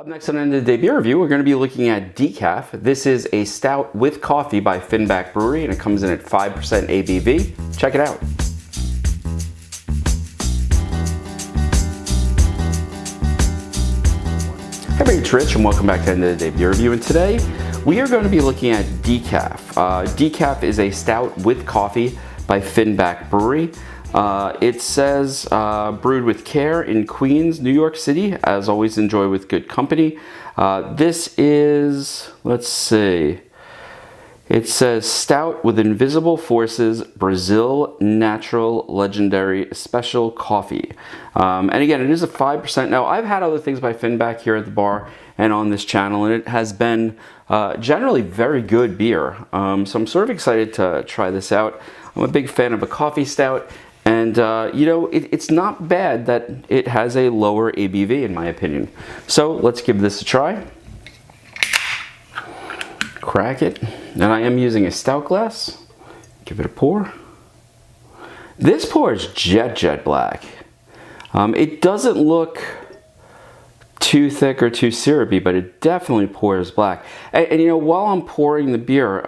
Up next on the end of the day beer review, we're going to be looking at Decaf. This is a stout with coffee by Finback Brewery, and it comes in at 5% ABV. Check it out. Hey everybody, it's Rich, and welcome back to the end of the day beer review. And today, we are going to be looking at Decaf. Decaf is a stout with coffee by Finback Brewery. It says brewed with care in Queens, New York City. As always, enjoy with good company. This is, let's see. It says stout with invisible forces, Brazil natural legendary special coffee. And again, it is a 5%. Now, I've had other things by Finback here at the bar and on this channel, and it has been generally very good beer. So I'm sort of excited to try this out. I'm a big fan of a coffee stout. And, you know, it's not bad that it has a lower ABV, in my opinion. So let's give this a try. Crack it. And I am using a stout glass. Give it a pour. This pours jet black. It doesn't look too thick or too syrupy, but it definitely pours black. And you know, while I'm pouring the beer,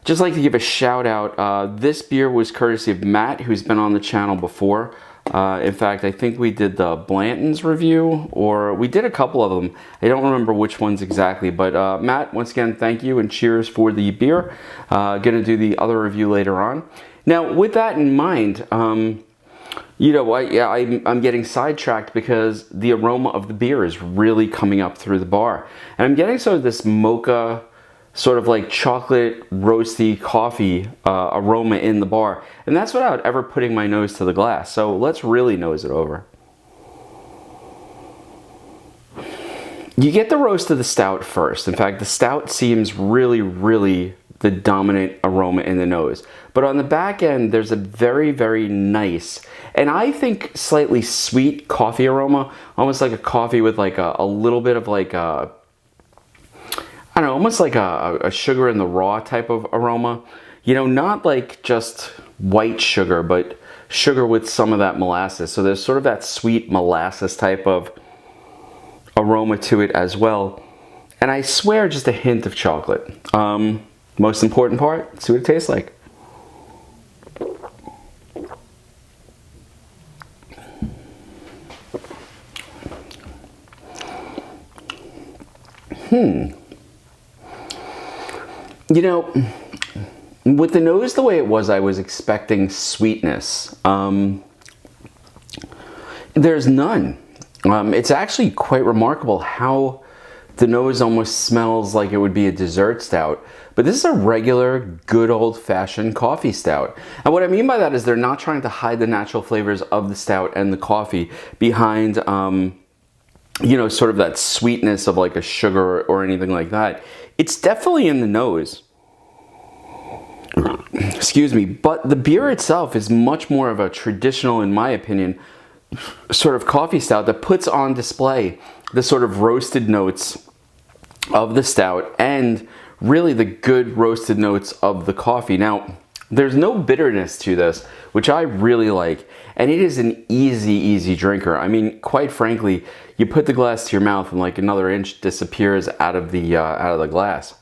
just like to give a shout out. This beer was courtesy of Matt, who's been on the channel before. In fact, I think we did the Blanton's review, or we did a couple of them. I don't remember which ones exactly, but Matt, once again, thank you and cheers for the beer. Gonna do the other review later on. Now, with that in mind, you know, I'm getting sidetracked because the aroma of the beer is really coming up through the bar. And I'm getting sort of this mocha, sort of like chocolate roasty coffee aroma in the bar. And that's without ever putting my nose to the glass. So let's really nose it over. You get the roast of the stout first. In fact, the stout seems really the dominant aroma in the nose. But on the back end, there's a very nice, and I think slightly sweet coffee aroma, almost like a coffee with like a little bit of like a, I don't know, almost like a sugar in the raw type of aroma. You know, not like just white sugar, but sugar with some of that molasses. So there's sort of that sweet molasses type of aroma to it as well. And I swear just a hint of chocolate. Most important part, see what it tastes like. You know, with the nose the way it was, I was expecting sweetness. There's none. It's actually quite remarkable how the nose almost smells like it would be a dessert stout. But this is a regular, good old-fashioned coffee stout. And what I mean by that is they're not trying to hide the natural flavors of the stout and the coffee behind, you know, sort of that sweetness of like a sugar or anything like that. It's definitely in the nose. Excuse me, but the beer itself is much more of a traditional, in my opinion, sort of coffee stout that puts on display the sort of roasted notes of the stout and really the good roasted notes of the coffee. Now, there's no bitterness to this, which I really like, and it is an easy drinker. I mean, quite frankly, you put the glass to your mouth and like another inch disappears out of the glass.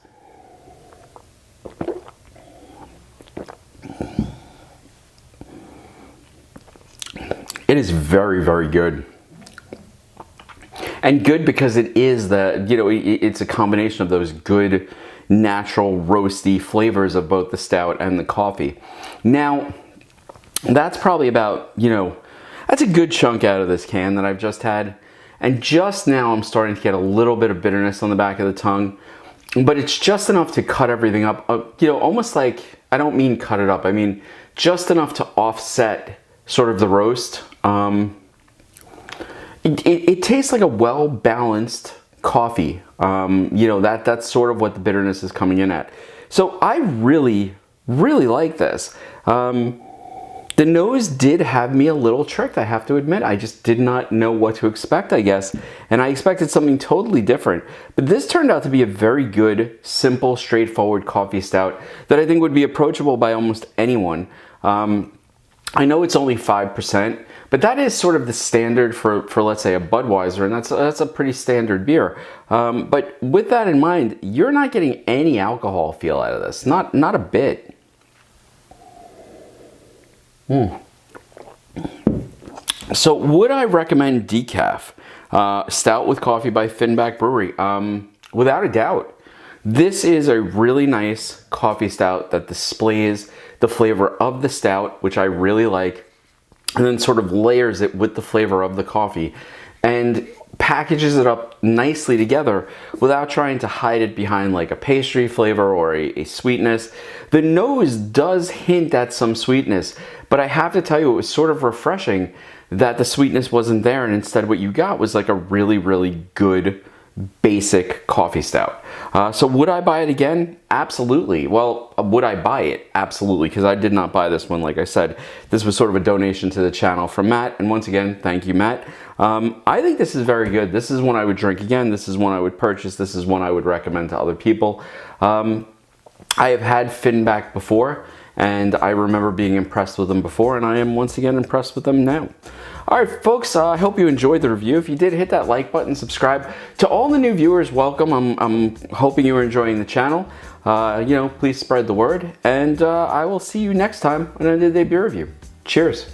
It is very good. And good because it is the, you know, it's a combination of those good natural roasty flavors of both the stout and the coffee. Now, that's probably about, you know, that's a good chunk out of this can that I've just had. And just now I'm starting to get a little bit of bitterness on the back of the tongue, but it's just enough to cut everything up, you know, almost like, I don't mean cut it up, I mean just enough to offset sort of the roast. It tastes like a well-balanced coffee. You know, that's sort of what the bitterness is coming in at. So I really like this. The nose did have me a little tricked, I have to admit. I just did not know what to expect, I guess. And I expected something totally different. But this turned out to be a very good, simple, straightforward coffee stout that I think would be approachable by almost anyone. I know it's only 5%, But that is sort of the standard for let's say a Budweiser, and that's a pretty standard beer. But with that in mind, you're not getting any alcohol feel out of this, not a bit. So would I recommend decaf? Stout with coffee by Finback Brewery. Without a doubt. This is a really nice coffee stout that displays the flavor of the stout, which I really like, and then sort of layers it with the flavor of the coffee and packages it up nicely together without trying to hide it behind like a pastry flavor or a sweetness. The nose does hint at some sweetness, but I have to tell you, it was sort of refreshing that the sweetness wasn't there, and instead what you got was like a really, really good basic coffee stout. So would I buy it again? Absolutely. Well, would I buy it? Absolutely, because I did not buy this one. Like I said, this was sort of a donation to the channel from Matt, and once again, thank you, Matt. I think this is very good. This is one I would drink again. This is one I would purchase. This is one I would recommend to other people. I have had Finback before, and I remember being impressed with them before, and I am once again impressed with them now. All right, folks, I hope you enjoyed the review. If you did, hit that like button, subscribe. To all the new viewers, welcome. I'm hoping you are enjoying the channel. Please spread the word, and I will see you next time on another day beer review. Cheers.